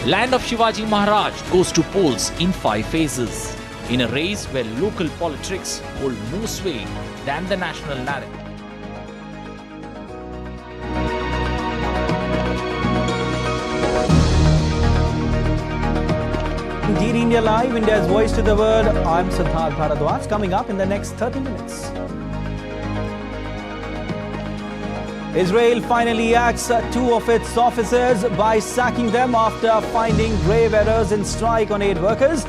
Land of Shivaji Maharaj goes to polls in 5 phases, in a race where local politics hold more sway than the national narrative. Indeed, India Live, India's voice to the world. I'm Siddharth Bharadwaj. Coming up in the next 30 minutes. Israel finally axed 2 of its officers by sacking them after finding grave errors in strike on aid workers.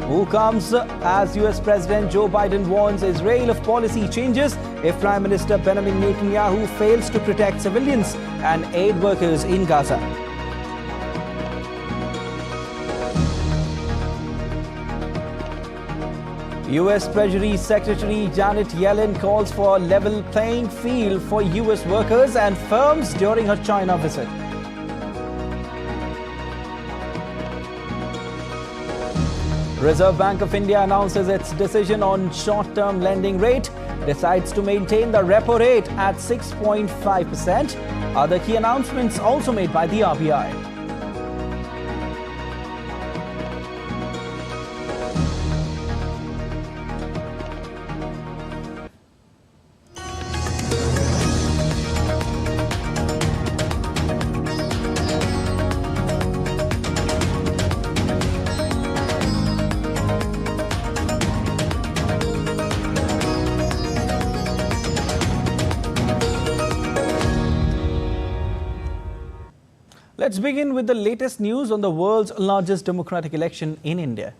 Who comes as US President Joe Biden warns Israel of policy changes if Prime Minister Benjamin Netanyahu fails to protect civilians and aid workers in Gaza. US Treasury Secretary Janet Yellen calls for a level playing field for US workers and firms during her China visit. Reserve Bank of India announces its decision on short-term lending rate, decides to maintain the repo rate at 6.5%. Other key announcements also made by the RBI. Let's begin with the latest news on the world's largest democratic election in India.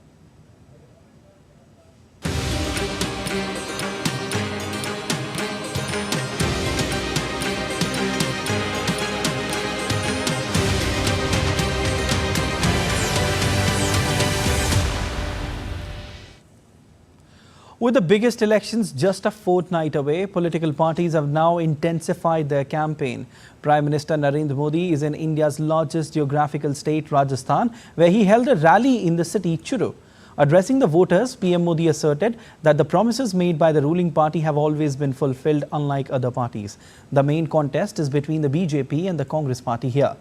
With the biggest elections just a fortnight away, political parties have now intensified their campaign. Prime Minister Narendra Modi is in India's largest geographical state, Rajasthan, where he held a rally in the city Churu. Addressing the voters, PM Modi asserted that the promises made by the ruling party have always been fulfilled, unlike other parties. The main contest is between the BJP and the Congress party here.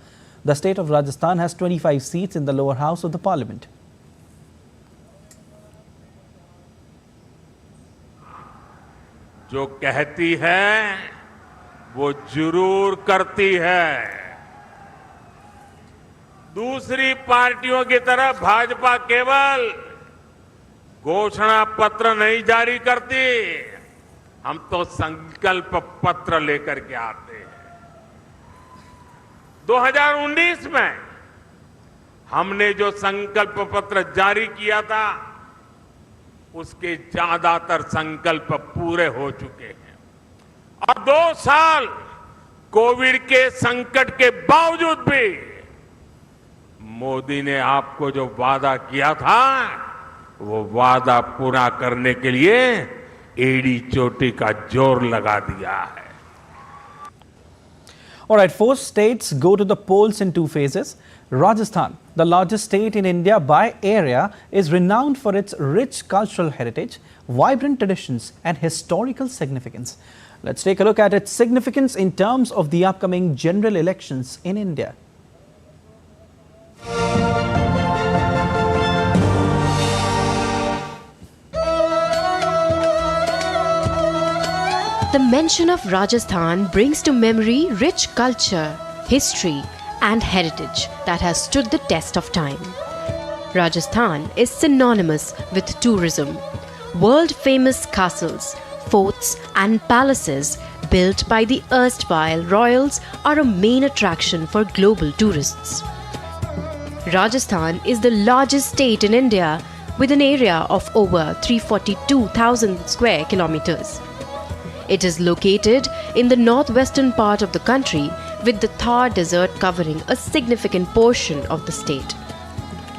The state of Rajasthan has 25 seats in the lower house of the parliament. जो कहती है वो जरूर करती है। दूसरी पार्टियों की तरह भाजपा केवल घोषणा पत्र नहीं जारी करती, हम तो संकल्प पत्र लेकर के आते हैं। 2019 में हमने जो संकल्प पत्र जारी किया था, उसके ज्यादातर संकल्प पूरे हो चुके हैं और 2 साल कोविड के संकट के बावजूद भी मोदी ने आपको जो वादा किया था, वो वादा पूरा करने के लिए एड़ी चोटी का जोर लगा दिया है। All right, 4 states go to the polls in 2 phases. Rajasthan, the largest state in India by area, is renowned for its rich cultural heritage, vibrant traditions and historical significance. Let's take a look at its significance in terms of the upcoming general elections in India. The mention of Rajasthan brings to memory rich culture, history and heritage that has stood the test of time. Rajasthan is synonymous with tourism. World-famous castles, forts and palaces built by the erstwhile royals are a main attraction for global tourists. Rajasthan is the largest state in India with an area of over 342,000 square kilometers. It is located in the northwestern part of the country with the Thar Desert covering a significant portion of the state.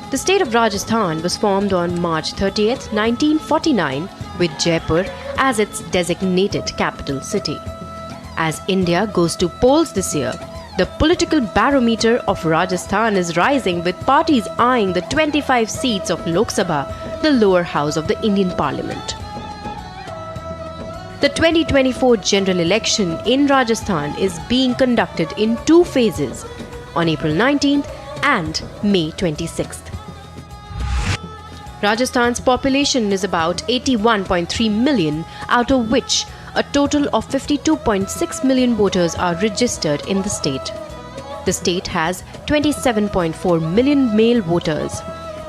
The state of Rajasthan was formed on March 30th, 1949 with Jaipur as its designated capital city. As India goes to polls this year, the political barometer of Rajasthan is rising with parties eyeing the 25 seats of Lok Sabha, the lower house of the Indian Parliament. The 2024 general election in Rajasthan is being conducted in 2 phases, on April 19th and May 26th. Rajasthan's population is about 81.3 million, out of which a total of 52.6 million voters are registered in the state. The state has 27.4 million male voters,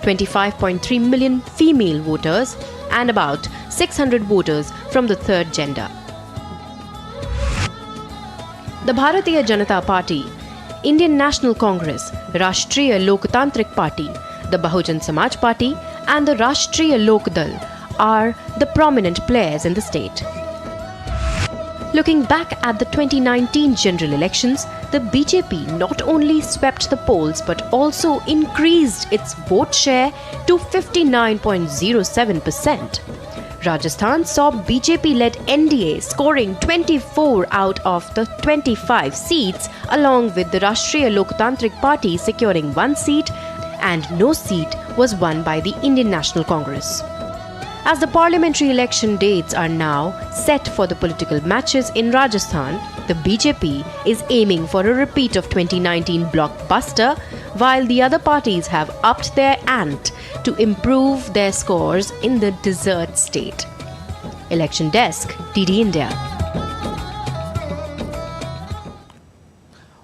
25.3 million female voters, and about 600 voters from the third gender. The Bharatiya Janata Party, Indian National Congress, Rashtriya Lokatantrik Party, the Bahujan Samaj Party, and the Rashtriya Lok Dal are the prominent players in the state. Looking back at the 2019 general elections, the BJP not only swept the polls but also increased its vote share to 59.07%. Rajasthan saw BJP-led NDA scoring 24 out of the 25 seats, along with the Rashtriya Lokatantrik Party securing 1 seat, and no seat was won by the Indian National Congress. As the parliamentary election dates are now set for the political matches in Rajasthan, the BJP is aiming for a repeat of 2019 blockbuster, while the other parties have upped their ante to improve their scores in the desert state. Election Desk, DD India.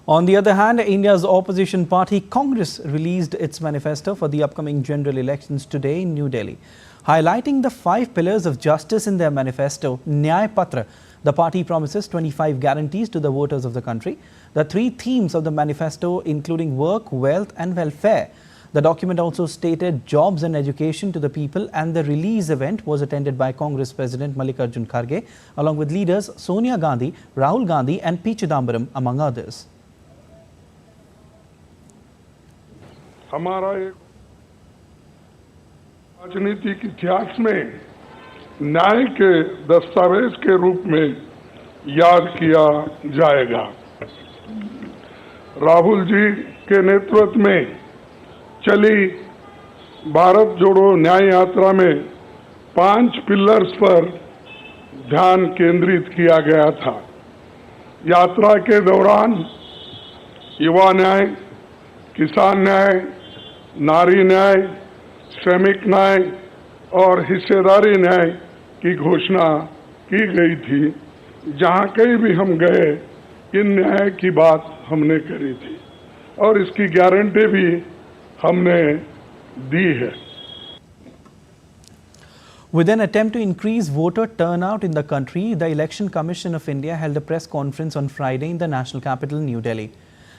On the other hand, India's opposition party Congress released its manifesto for the upcoming general elections today in New Delhi. Highlighting the 5 pillars of justice in their manifesto, Nyay Patra, the party promises 25 guarantees to the voters of the country. The 3 themes of the manifesto including work, wealth and welfare. The document also stated jobs and education to the people, and the release event was attended by Congress President Mallikarjun Kharge along with leaders Sonia Gandhi, Rahul Gandhi and P. Chidambaram among others. हमारा एक राजनीतिक इतिहास में न्याय के दस्तावेज के रूप में याद किया जाएगा। राहुल जी के नेतृत्व में चली भारत जोड़ो न्याय यात्रा में 5 पिलर्स पर ध्यान केंद्रित किया गया था। यात्रा के दौरान युवा न्याय, किसान न्याय, नारी न्याय, श्रमिक न्याय और हिस्सेदारी न्याय की घोषणा की गई थी। जहां कहीं भी हम गए, इन न्याय की बात हमने करी थी और इसकी गारंटी भी हमने दी है। With an attempt to increase voter turnout in the country, the Election Commission of India held a press conference on Friday in the national capital, New Delhi.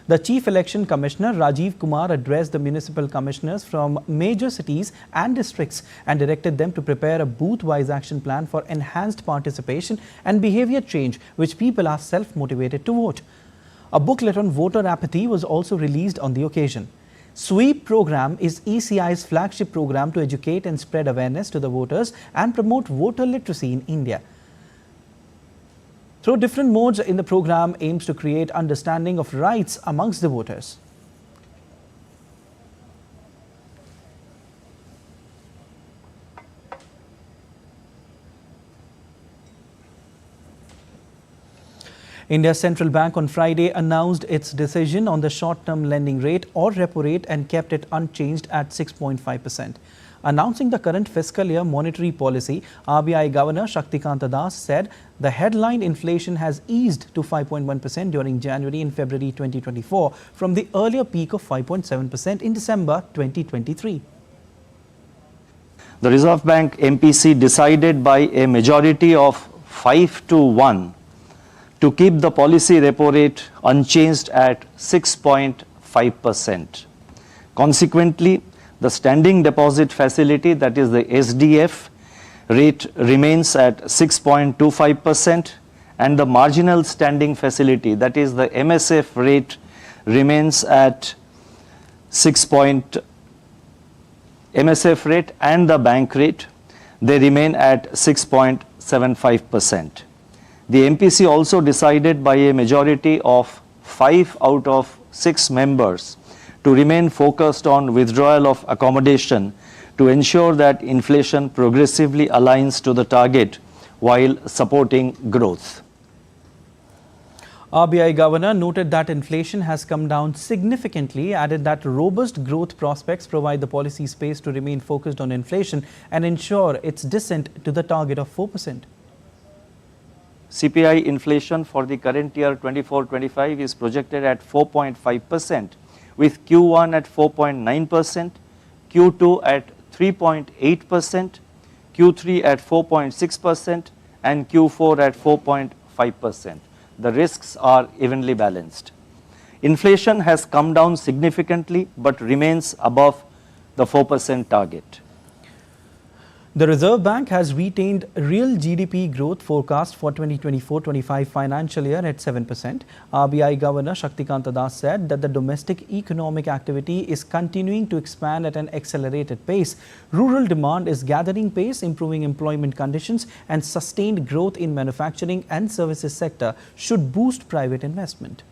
The Chief Election Commissioner Rajiv Kumar addressed the municipal commissioners from major cities and districts and directed them to prepare a booth-wise action plan for enhanced participation and behavior change, which people are self-motivated to vote. A booklet on voter apathy was also released on the occasion. SWEEP program is ECI's flagship program to educate and spread awareness to the voters and promote voter literacy in India. Through different modes in the program aims to create understanding of rights amongst the voters. India's central bank on Friday announced its decision on the short-term lending rate or repo rate and kept it unchanged at 6.5%. Announcing the current fiscal year monetary policy, RBI Governor Shaktikanta Das said the headline inflation has eased to 5.1% during January and February 2024 from the earlier peak of 5.7% in December 2023. The Reserve Bank MPC decided by a majority of 5-1 to keep the policy repo rate unchanged at 6.5%. Consequently, the standing deposit facility, that is the SDF, rate remains at 6.25%, and the marginal standing facility, that is the MSF rate, remains at MSF rate and the bank rate, they remain at 6.75%. The MPC also decided by a majority of 5 out of 6 members to remain focused on withdrawal of accommodation to ensure that inflation progressively aligns to the target while supporting growth. RBI Governor noted that inflation has come down significantly, added that robust growth prospects provide the policy space to remain focused on inflation and ensure its descent to the target of 4%. CPI inflation for the current year 24-25 is projected at 4.5%, with Q1 at 4.9%, Q2 at 3.8%, Q3 at 4.6%, and Q4 at 4.5%. The risks are evenly balanced. Inflation has come down significantly but remains above the 4% target. The Reserve Bank has retained real GDP growth forecast for 2024-25 financial year at 7%. RBI Governor Shaktikanta Das said that the domestic economic activity is continuing to expand at an accelerated pace. Rural demand is gathering pace, improving employment conditions, and sustained growth in manufacturing and services sector should boost private investment.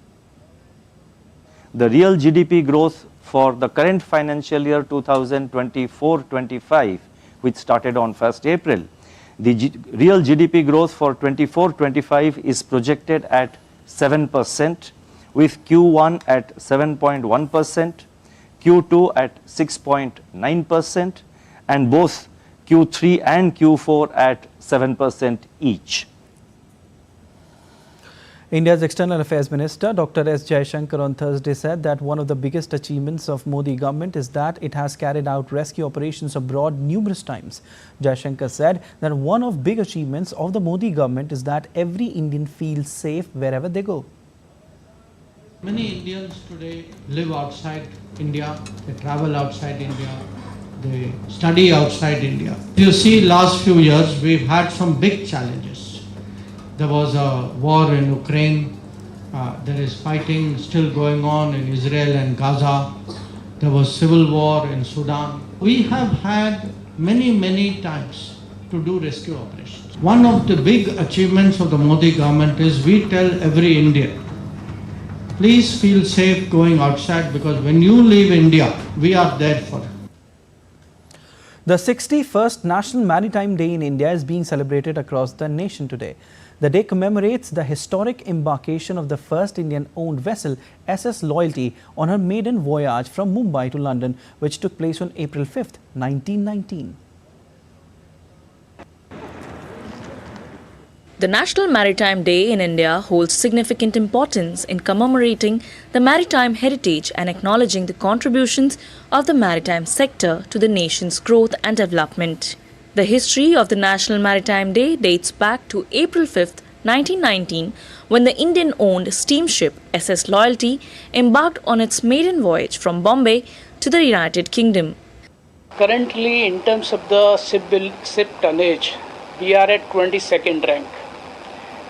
The real GDP growth for the current financial year 2024-25, which started on 1st April. The real GDP growth for 24-25 is projected at 7%, with Q1 at 7.1%, Q2 at 6.9%, and both Q3 and Q4 at 7% each. India's External Affairs Minister Dr. S. Jaishankar on Thursday said that one of the biggest achievements of Modi government is that it has carried out rescue operations abroad numerous times. Jaishankar said that one of big achievements of the Modi government is that every Indian feels safe wherever they go. Many Indians today live outside India, they travel outside India, they study outside India. You see, last few years we've had some big challenges. There was a war in Ukraine, there is fighting still going on in Israel and Gaza, there was civil war in Sudan. We have had many times to do rescue operations. One of the big achievements of the Modi government is we tell every Indian, please feel safe going outside, because when you leave India, we are there for you. The 61st National Maritime Day in India is being celebrated across the nation today. The day commemorates the historic embarkation of the first Indian-owned vessel, SS Loyalty, on her maiden voyage from Mumbai to London, which took place on April 5th, 1919. The National Maritime Day in India holds significant importance in commemorating the maritime heritage and acknowledging the contributions of the maritime sector to the nation's growth and development. The history of the National Maritime Day dates back to April 5th, 1919, when the Indian-owned steamship SS Loyalty embarked on its maiden voyage from Bombay to the United Kingdom. Currently, in terms of the ship tonnage, we are at 22nd rank.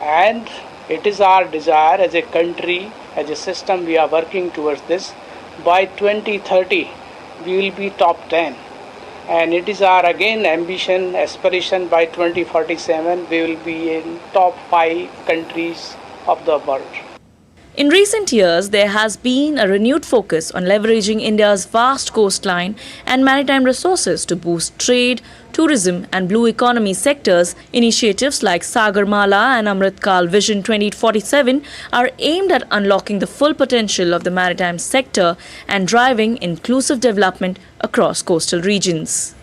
And it is our desire as a country, as a system, we are working towards this. By 2030, we will be top 10. And it is our again ambition, aspiration, by 2047 we will be in top 5 countries of the world. In recent years, there has been a renewed focus on leveraging India's vast coastline and maritime resources to boost trade, tourism and blue economy sectors. Initiatives like Sagarmala and Amritkal Vision 2047 are aimed at unlocking the full potential of the maritime sector and driving inclusive development across coastal regions.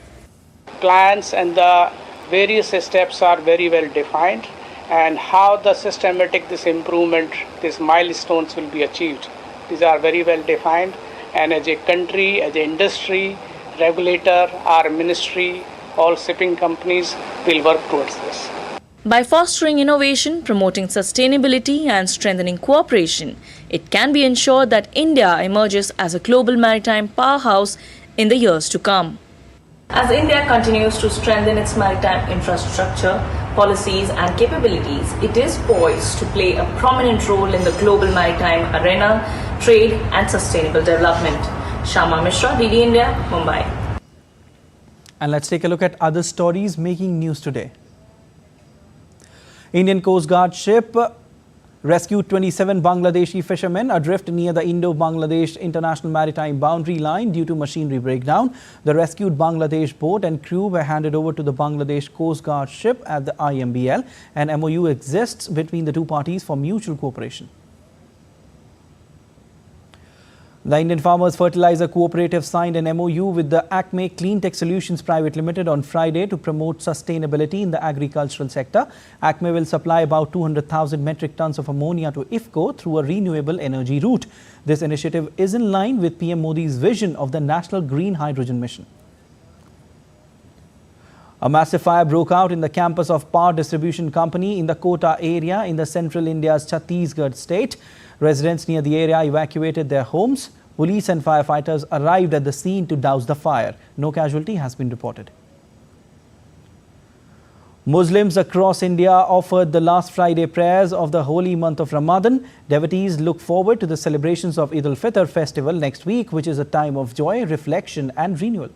Plans and the various steps are very well defined, and how the systematic this improvement, these milestones will be achieved. These are very well defined, and as a country, as an industry, regulator, our ministry, all shipping companies will work towards this. By fostering innovation, promoting sustainability and strengthening cooperation, it can be ensured that India emerges as a global maritime powerhouse in the years to come. As India continues to strengthen its maritime infrastructure, policies and capabilities, it is poised to play a prominent role in the global maritime arena, trade and sustainable development. Shama Mishra, DD India, Mumbai. And let's take a look at other stories making news today. Indian Coast Guard ship rescued 27 Bangladeshi fishermen adrift near the Indo-Bangladesh International Maritime Boundary Line due to machinery breakdown. The rescued Bangladesh boat and crew were handed over to the Bangladesh Coast Guard ship at the IMBL. An MOU exists between the two parties for mutual cooperation. The Indian Farmers Fertilizer Cooperative signed an MOU with the Acme Clean Tech Solutions Private Limited on Friday to promote sustainability in the agricultural sector. Acme will supply about 200,000 metric tons of ammonia to IFCO through a renewable energy route. This initiative is in line with PM Modi's vision of the National Green Hydrogen Mission. A massive fire broke out in the campus of Power Distribution Company in the Kota area in the central India's Chhattisgarh state. Residents near the area evacuated their homes. Police and firefighters arrived at the scene to douse the fire. No casualty has been reported. Muslims across India offered the last Friday prayers of the holy month of Ramadan. Devotees look forward to the celebrations of Eid al-Fitr festival next week, which is a time of joy, reflection and renewal.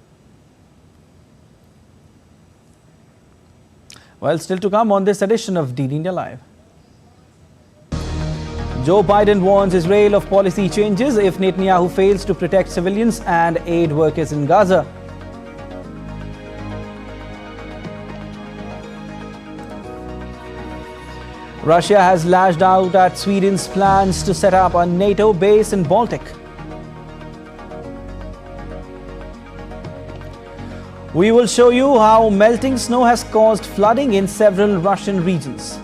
Well, still to come on this edition of DD India Live. Joe Biden warns Israel of policy changes if Netanyahu fails to protect civilians and aid workers in Gaza. Russia has lashed out at Sweden's plans to set up a NATO base in Baltic. We will show you how melting snow has caused flooding in several Russian regions.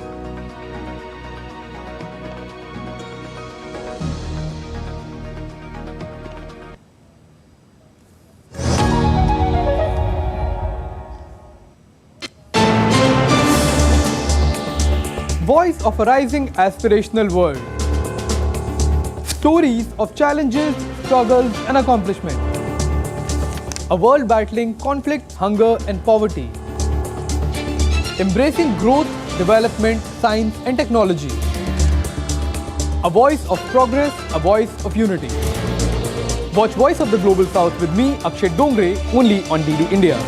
Voice of a rising aspirational world. Stories of challenges, struggles and accomplishment. A world battling conflict, hunger and poverty. Embracing growth, development, science and technology. A voice of progress, a voice of unity. Watch Voice of the Global South with me, Akshay Dongre, only on DD India.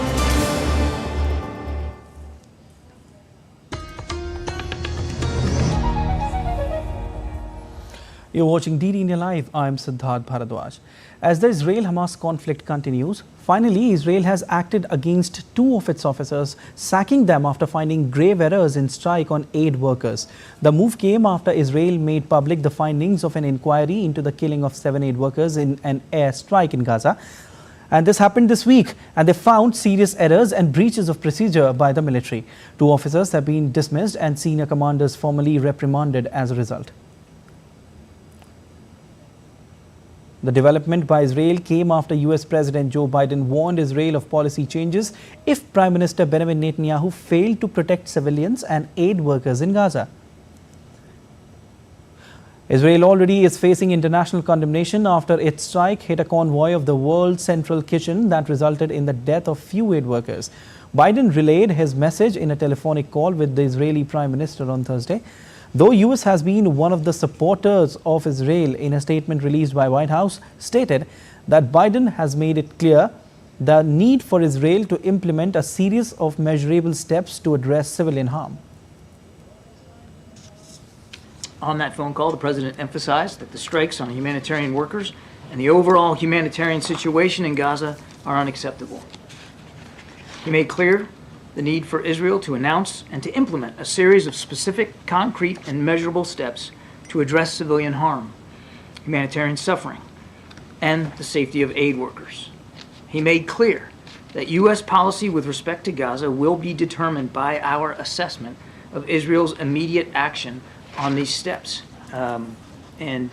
You're watching DD India Live. I'm Siddharth Bharadwaj. As the Israel-Hamas conflict continues, finally Israel has acted against two of its officers, sacking them after finding grave errors in strike on aid workers. The move came after Israel made public the findings of an inquiry into the killing of 7 aid workers in an air strike in Gaza. And this happened this week, and they found serious errors and breaches of procedure by the military. 2 officers have been dismissed and senior commanders formally reprimanded as a result. The development by Israel came after US President Joe Biden warned Israel of policy changes if Prime Minister Benjamin Netanyahu failed to protect civilians and aid workers in Gaza. Israel already is facing international condemnation after its strike hit a convoy of the World Central Kitchen that resulted in the death of few aid workers. Biden relayed his message in a telephonic call with the Israeli Prime Minister on Thursday. Though US has been one of the supporters of Israel, in a statement released by White House, stated that Biden has made it clear the need for Israel to implement a series of measurable steps to address civilian harm. On that phone call, the president emphasized that the strikes on humanitarian workers and the overall humanitarian situation in Gaza are unacceptable. He made clear the need for Israel to announce and to implement a series of specific, concrete, and measurable steps to address civilian harm, humanitarian suffering, and the safety of aid workers. He made clear that U.S. policy with respect to Gaza will be determined by our assessment of Israel's immediate action on these steps. If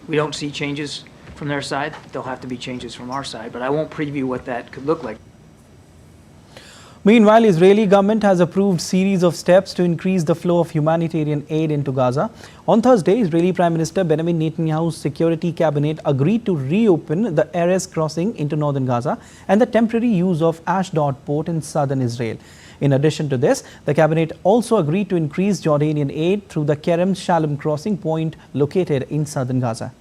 we don't see changes from their side, there'll have to be changes from our side, but I won't preview what that could look like. Meanwhile, Israeli government has approved series of steps to increase the flow of humanitarian aid into Gaza. On Thursday, Israeli Prime Minister Benjamin Netanyahu's security cabinet agreed to reopen the Erez crossing into northern Gaza and the temporary use of Ashdod port in southern Israel. In addition to this, the cabinet also agreed to increase Jordanian aid through the Kerem Shalom crossing point located in southern Gaza.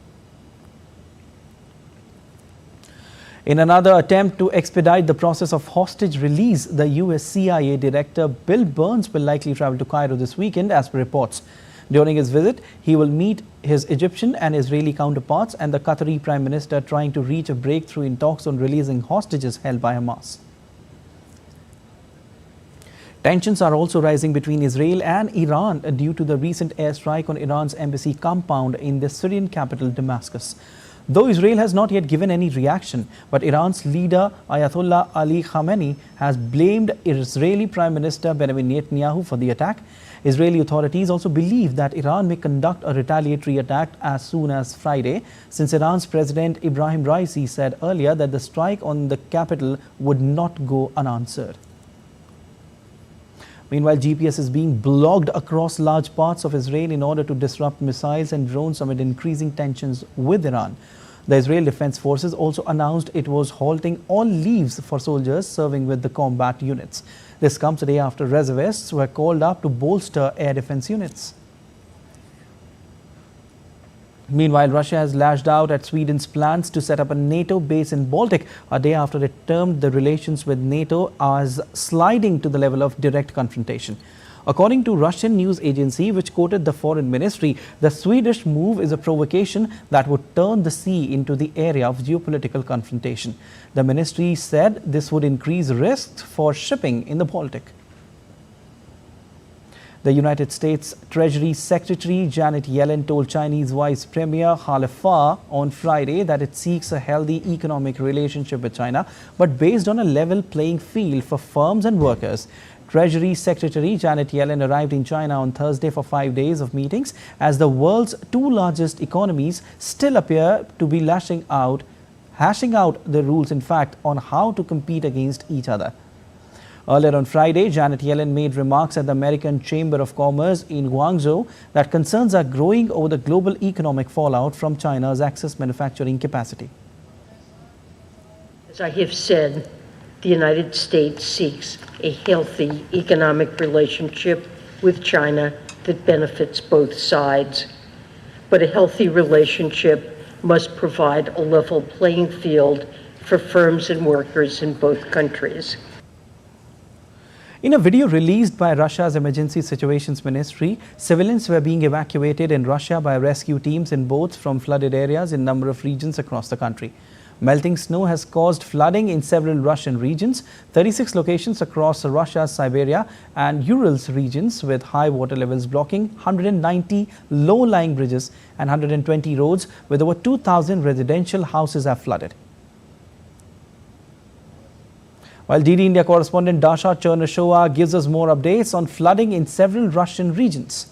In another attempt to expedite the process of hostage release, the US CIA Director Bill Burns will likely travel to Cairo this weekend, as per reports. During his visit, he will meet his Egyptian and Israeli counterparts and the Qatari Prime Minister, trying to reach a breakthrough in talks on releasing hostages held by Hamas. Tensions are also rising between Israel and Iran due to the recent airstrike on Iran's embassy compound in the Syrian capital Damascus. Though Israel has not yet given any reaction, but Iran's leader Ayatollah Ali Khamenei has blamed Israeli Prime Minister Benjamin Netanyahu for the attack. Israeli authorities also believe that Iran may conduct a retaliatory attack as soon as Friday, since Iran's President Ibrahim Raisi said earlier that the strike on the capital would not go unanswered. Meanwhile, GPS is being blocked across large parts of Israel in order to disrupt missiles and drones amid increasing tensions with Iran. The Israel Defense Forces also announced it was halting all leaves for soldiers serving with the combat units. This comes a day after reservists were called up to bolster air defense units. Meanwhile, Russia has lashed out at Sweden's plans to set up a NATO base in Baltic a day after it termed the relations with NATO as sliding to the level of direct confrontation. According to Russian news agency, which quoted the foreign ministry, the Swedish move is a provocation that would turn the sea into the area of geopolitical confrontation. The ministry said this would increase risks for shipping in the Baltic. The United States Treasury Secretary Janet Yellen told Chinese Vice Premier Halifa on Friday that it seeks a healthy economic relationship with China, but based on a level playing field for firms and workers. Treasury Secretary Janet Yellen arrived in China on Thursday for 5 days of meetings as the world's two largest economies still appear to be hashing out the rules, in fact, on how to compete against each other. Earlier on Friday, Janet Yellen made remarks at the American Chamber of Commerce in Guangzhou that concerns are growing over the global economic fallout from China's excess manufacturing capacity. As I have said, the United States seeks a healthy economic relationship with China that benefits both sides. But a healthy relationship must provide a level playing field for firms and workers in both countries. In a video released by Russia's Emergency Situations Ministry, civilians were being evacuated in Russia by rescue teams in boats from flooded areas in a number of regions across the country. Melting snow has caused flooding in several Russian regions, 36 locations across Russia's Siberia and Urals regions, with high water levels blocking 190 low-lying bridges and 120 roads, with over 2,000 residential houses have flooded. While DD India correspondent Dasha Chernyshowa gives us more updates on flooding in several Russian regions.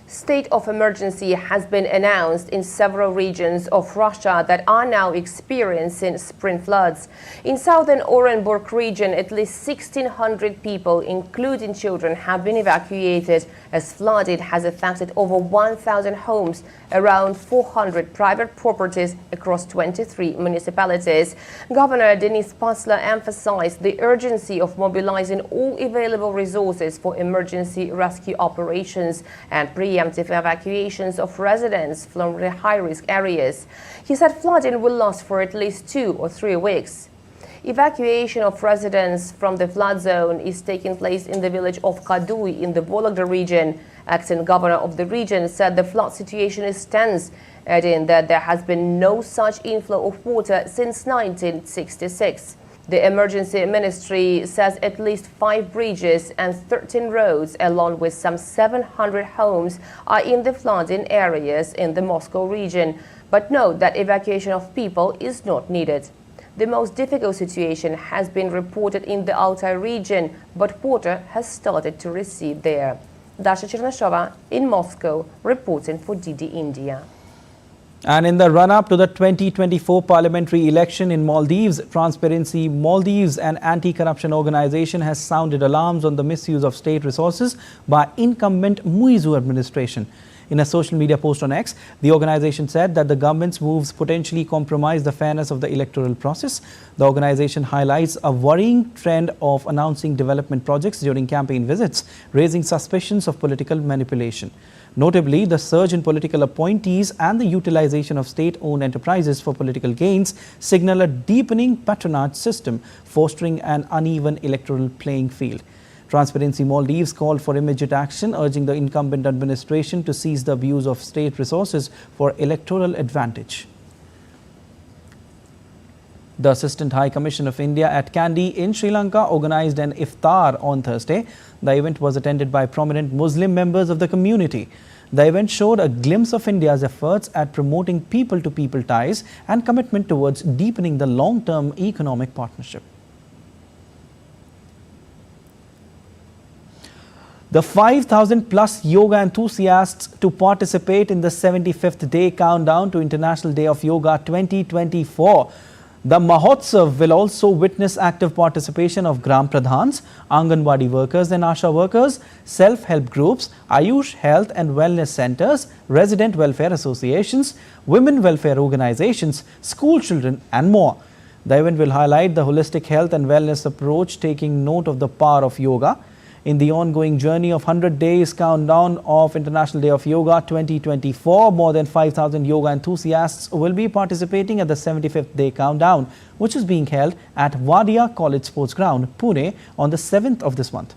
State of emergency has been announced in several regions of Russia that are now experiencing spring floods. In southern Orenburg region, at least 1,600 people, including children, have been evacuated as flooding has affected over 1,000 homes, around 400 private properties across 23 municipalities. Governor Denis Pasla emphasized the urgency of mobilizing all available resources for emergency rescue operations and preemptive evacuations of residents from the high-risk areas. He said flooding will last for at least 2 or 3 weeks. Evacuation of residents from the flood zone is taking place in the village of Kadui in the Vologda region. Acting governor of the region said the flood situation is tense, adding that there has been no such inflow of water since 1966. The emergency ministry says at least 5 bridges and 13 roads, along with some 700 homes, are in the flooding areas in the Moscow region, but note that evacuation of people is not needed. The most difficult situation has been reported in the Altai region, but water has started to recede there. Dasha Chernyshowa in Moscow, reporting for DD India. And in the run-up to the 2024 parliamentary election in Maldives, Transparency Maldives, an anti-corruption organization, has sounded alarms on the misuse of state resources by incumbent Muizu administration. In a social media post on X, the organization said that the government's moves potentially compromise the fairness of the electoral process. The organization highlights a worrying trend of announcing development projects during campaign visits, raising suspicions of political manipulation. Notably, the surge in political appointees and the utilization of state-owned enterprises for political gains signal a deepening patronage system, fostering an uneven electoral playing field. Transparency Maldives called for immediate action, urging the incumbent administration to cease the abuse of state resources for electoral advantage. The Assistant High Commission of India at Kandy in Sri Lanka organized an iftar on Thursday. The event was attended by prominent Muslim members of the community. The event showed a glimpse of India's efforts at promoting people-to-people ties and commitment towards deepening the long-term economic partnership. The 5,000 plus yoga enthusiasts to participate in the 75th day countdown to International Day of Yoga 2024. The Mahotsav will also witness active participation of Gram Pradhans, Anganwadi workers and Asha workers, self-help groups, Ayush health and wellness centers, resident welfare associations, women welfare organizations, school children and more. The event will highlight the holistic health and wellness approach, taking note of the power of yoga. In the ongoing journey of 100 days countdown of International Day of Yoga 2024, more than 5,000 yoga enthusiasts will be participating at the 75th day countdown, which is being held at Wadia College Sports Ground, Pune on the 7th of this month.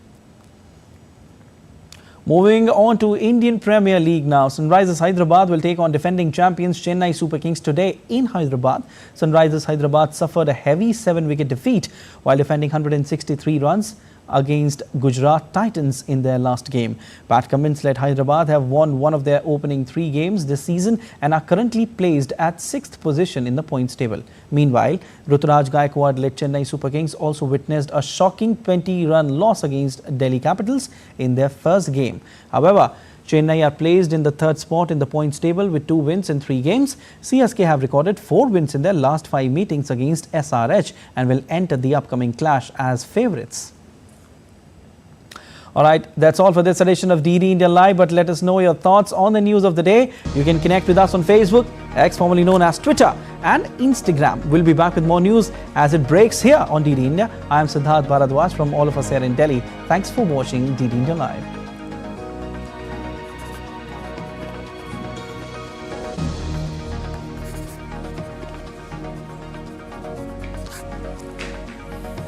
Moving on to Indian Premier League now. Sunrisers Hyderabad will take on defending champions Chennai Super Kings today in Hyderabad. Sunrisers Hyderabad suffered a heavy 7-wicket defeat while defending 163 runs against Gujarat Titans in their last game. Pat Cummins-led Hyderabad have won one of their opening 3 games this season and are currently placed at 6th position in the points table. Meanwhile, Ruturaj Gaikwad-led Chennai Super Kings also witnessed a shocking 20-run loss against Delhi Capitals in their first game. However, Chennai are placed in the 3rd spot in the points table with 2 wins in 3 games. CSK have recorded 4 wins in their last 5 meetings against SRH and will enter the upcoming clash as favourites. Alright, that's all for this edition of DD India Live, but let us know your thoughts on the news of the day. You can connect with us on Facebook, X formerly known as Twitter, and Instagram. We'll be back with more news as it breaks here on DD India. I am Siddharth Bharadwaj from all of us here in Delhi. Thanks for watching DD India Live.